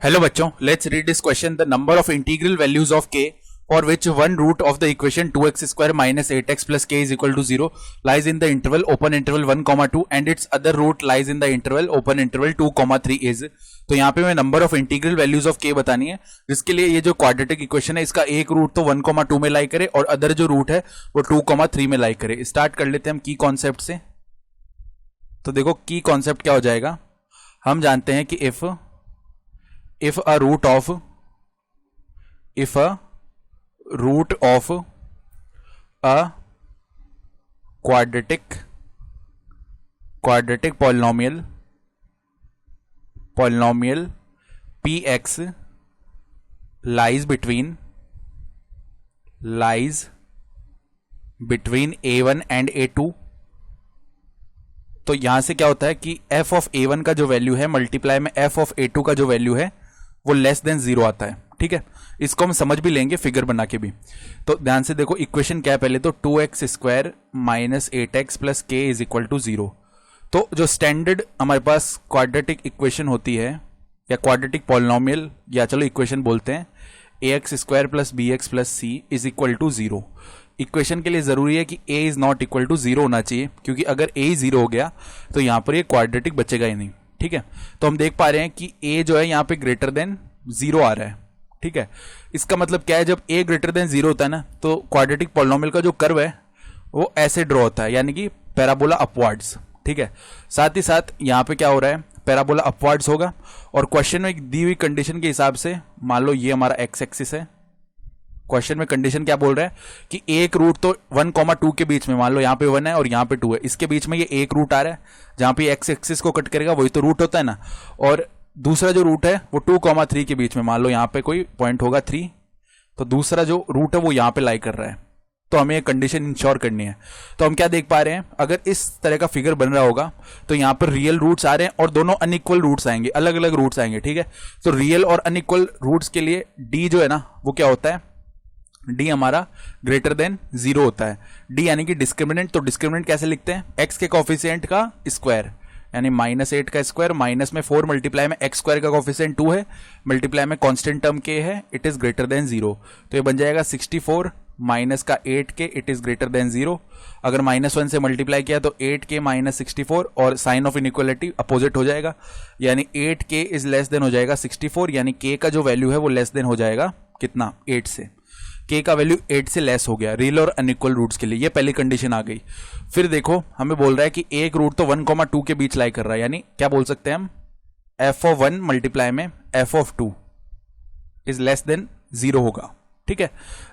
Hello बच्चों, let's read this question. The number of integral values of k for which one root of the equation 2x square minus 8x plus k is equal to 0 lies in the interval open interval 1, 2 and its other root lies in the interval open interval 2, 3 is. तो यहाँ पे मैं number of integral values of k बतानी है, जिसके लिए ये जो क्वाड्रेटिक इक्वेशन है इसका एक रूट तो 1, 2 में लाई करे और अदर जो रूट है वो 2, 3 में लाई करे. स्टार्ट कर लेते हैं हम की कॉन्सेप्ट से. तो देखो की कॉन्सेप्ट क्या हो जाएगा. हम जानते हैं कि if a root of a quadratic polynomial px lies between a1 and a2, तो यहां से क्या होता है कि f ऑफ a1 का जो वैल्यू है मल्टीप्लाई में f ऑफ a2 का जो वैल्यू है वो लेस देन 0 आता है. ठीक है, इसको हम समझ भी लेंगे फिगर बना के भी. तो ध्यान से देखो इक्वेशन क्या है. पहले तो 2x square minus 8x plus k is equal to 0. तो जो स्टैंडर्ड हमारे पास क्वाड्रेटिक इक्वेशन होती है या क्वाड्रेटिक पॉलिनोमियल या चलो इक्वेशन बोलते हैं, ax square plus bx plus c is equal to 0. Equation के लिए जरूरी है कि a is not equal to 0 होना चाहिए, क्योंकि अगर a 0 हो गया तो यहां पर ये क्वाड्रेटिक बचेगा ही नहीं. ठीक है, तो हम देख पा रहे हैं कि a जो है यहां पे ग्रेटर देन 0 आ रहा है. ठीक है, इसका मतलब क्या है, जब a ग्रेटर देन 0 होता है ना तो क्वाड्रेटिक पॉलिनोमियल का जो कर्व है वो ऐसे ड्रॉ होता है, यानी कि पैराबोला अपवर्ड्स. ठीक है, साथ ही साथ यहां पे क्या हो रहा है, पैराबोला अपवर्ड्स होगा. और क्वेश्चन में दी हुई कंडीशन के हिसाब से मान लो ये हमारा एक्स एक्सिस है. क्वेश्चन में कंडीशन क्या बोल रहा है कि एक रूट तो 1, 2 के बीच में, मान लो यहाँ पे 1 है और यहाँ पे 2 है, इसके बीच में ये एक रूट आ रहा है जहां पे एक्स एक्सिस को कट करेगा वही तो रूट होता है ना. और दूसरा जो रूट है वो 2, 3 के बीच में, मान लो यहाँ पे कोई पॉइंट होगा 3, तो दूसरा जो रूट है वो यहाँ पे लाई कर रहा है. तो हमें ये कंडीशन इंश्योर करनी है. तो हम क्या देख पा रहे हैं, अगर इस तरह का फिगर बन रहा होगा तो यहाँ पर रियल रूट्स आ रहे हैं और दोनों अनइक्वल रूट्स आएंगे, अलग अलग रूट्स आएंगे. ठीक है, तो रियल और अनइक्वल रूट्स के लिए डी जो है ना वो क्या होता है, डी हमारा ग्रेटर देन 0 होता है. डी यानी कि डिस्क्रिमिनेंट. तो डिस्क्रिमिनेंट कैसे लिखते हैं, एक्स के कोफिशिएंट का स्क्वायर, यानी -8 का स्क्वायर माइनस में 4 मल्टीप्लाई में एक्स स्क्वायर का कोफिशिएंट 2 है मल्टीप्लाई में कांस्टेंट टर्म के है, इट इज ग्रेटर देन 0. तो ये बन जाएगा 64 माइनस का 8 के, इट इज ग्रेटर देन 0. अगर -1 से मल्टीप्लाई किया तो 8 के माइनस 64 और साइन ऑफ इनइक्वालिटी अपोजिट हो जाएगा, यानी 8 के इज लेस देन हो जाएगा 64, यानी के का जो वैल्यू है वो लेस देन हो जाएगा कितना, 8 से. k का वैल्यू 8 से लेस हो गया रियल और अनइक्वल रूट्स के लिए. ये पहली कंडीशन आ गई. फिर देखो हमें बोल रहा है कि एक रूट तो 1, 2 के बीच लाई कर रहा है, यानी क्या बोल सकते हैं हम, f ऑफ 1 मल्टीप्लाई में f of 2 is less than 0 होगा. ठीक है,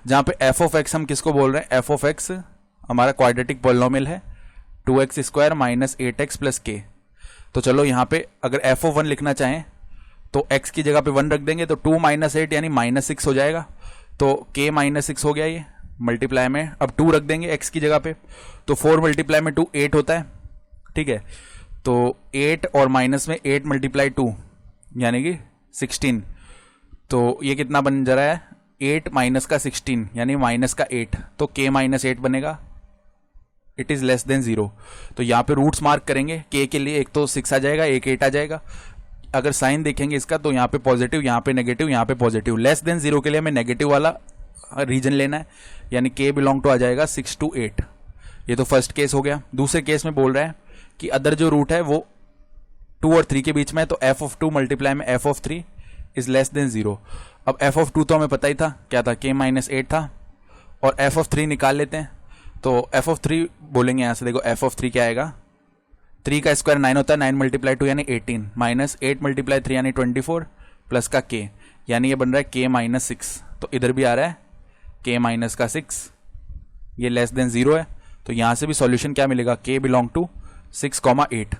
जहां पे f ऑफ x हम किसको बोल रहे हैं, f ऑफ x हमारा क्वाड्रेटिक पॉलिनोमियल है 2x square minus 8x plus k. तो चलो यहाँ पे अगर f ऑफ 1 लिखना चाहें तो x की जगह पे 1 रख देंगे तो 2 माइनस 8 यानी -6 हो जाएगा. तो k -6 हो गया ये मल्टीप्लाई में, अब 2 रख देंगे x की जगह पे, तो 4 मल्टीप्लाई में 2 8 होता है. ठीक है, तो 8 और माइनस में 8 मल्टीप्लाई 2 यानी कि 16. तो ये कितना बन जा रहा है, 8 माइनस का 16 यानी माइनस का 8, तो k -8 बनेगा, इट इज लेस देन 0. तो यहाँ पे रूट्स मार्क करेंगे k के लिए, एक तो 6 आ जाएगा, एक 8 आ जाएगा. अगर साइन देखेंगे इसका तो यहाँ पे पॉजिटिव, यहाँ पे नेगेटिव, यहाँ पे पॉजिटिव. लेस देन 0 के लिए हमें नेगेटिव वाला रीजन लेना है, यानी k बिलोंग टू आ जाएगा 6 to 8. ये तो फर्स्ट केस हो गया. दूसरे केस में बोल रहा है कि अदर जो रूट है वो 2 और 3 के बीच में है, तो f ऑफ 2 मल्टीप्लाई में f of 3 is less than 0. अब f ऑफ 2 तो हमें पता ही था क्या था, k -8 था, और f ऑफ 3 निकाल लेते हैं. तो f ऑफ 3 बोलेंगे यहाँ से, देखो f ऑफ 3 क्या आएगा, 3 का स्क्वायर 9 होता है, 9 मल्टीप्लाई 2 यानी 18 माइनस 8 मल्टीप्लाई 3 यानी 24 प्लस का k, यानी ये बन रहा है k -6. तो इधर भी आ रहा है k माइनस का 6, ये लेस देन 0 है. तो यहां से भी सॉल्यूशन क्या मिलेगा, k बिलोंग टू 6, 8.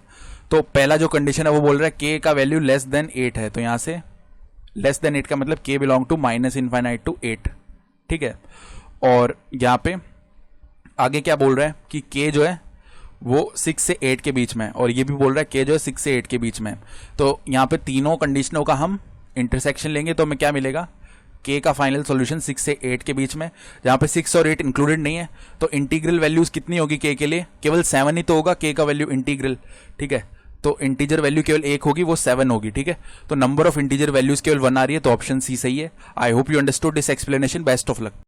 तो पहला जो कंडीशन है वो बोल रहा है k का वैल्यू लेस देन 8 है, तो यहां से लेस देन 8 का मतलब k बिलोंग टू -∞ to 8. ठीक है, और यहां पे आगे क्या बोल रहा है कि k जो है वो 6 से 8 के बीच में, और ये भी बोल रहा है k जो है 6 से 8 के बीच में. तो यहाँ पे तीनों कंडीशनों का हम इंटरसेक्शन लेंगे तो हमें क्या मिलेगा, k का फाइनल सॉल्यूशन 6 से 8 के बीच में, जहां पे 6 और 8 इंक्लूडेड नहीं है. तो इंटीग्रल वैल्यूज कितनी होगी k के लिए, केवल 7 ही तो होगा k का वैल्यू इंटीग्रल. ठीक है, तो इंटीजर वैल्यू केवल एक होगी, वो 7 होगी, ठीक है। तो नंबर ऑफ इंटीजर वैल्यूज केवल 1 आ रही है, तो ऑप्शन सी सही है। I hope you understood this explanation. Best of luck.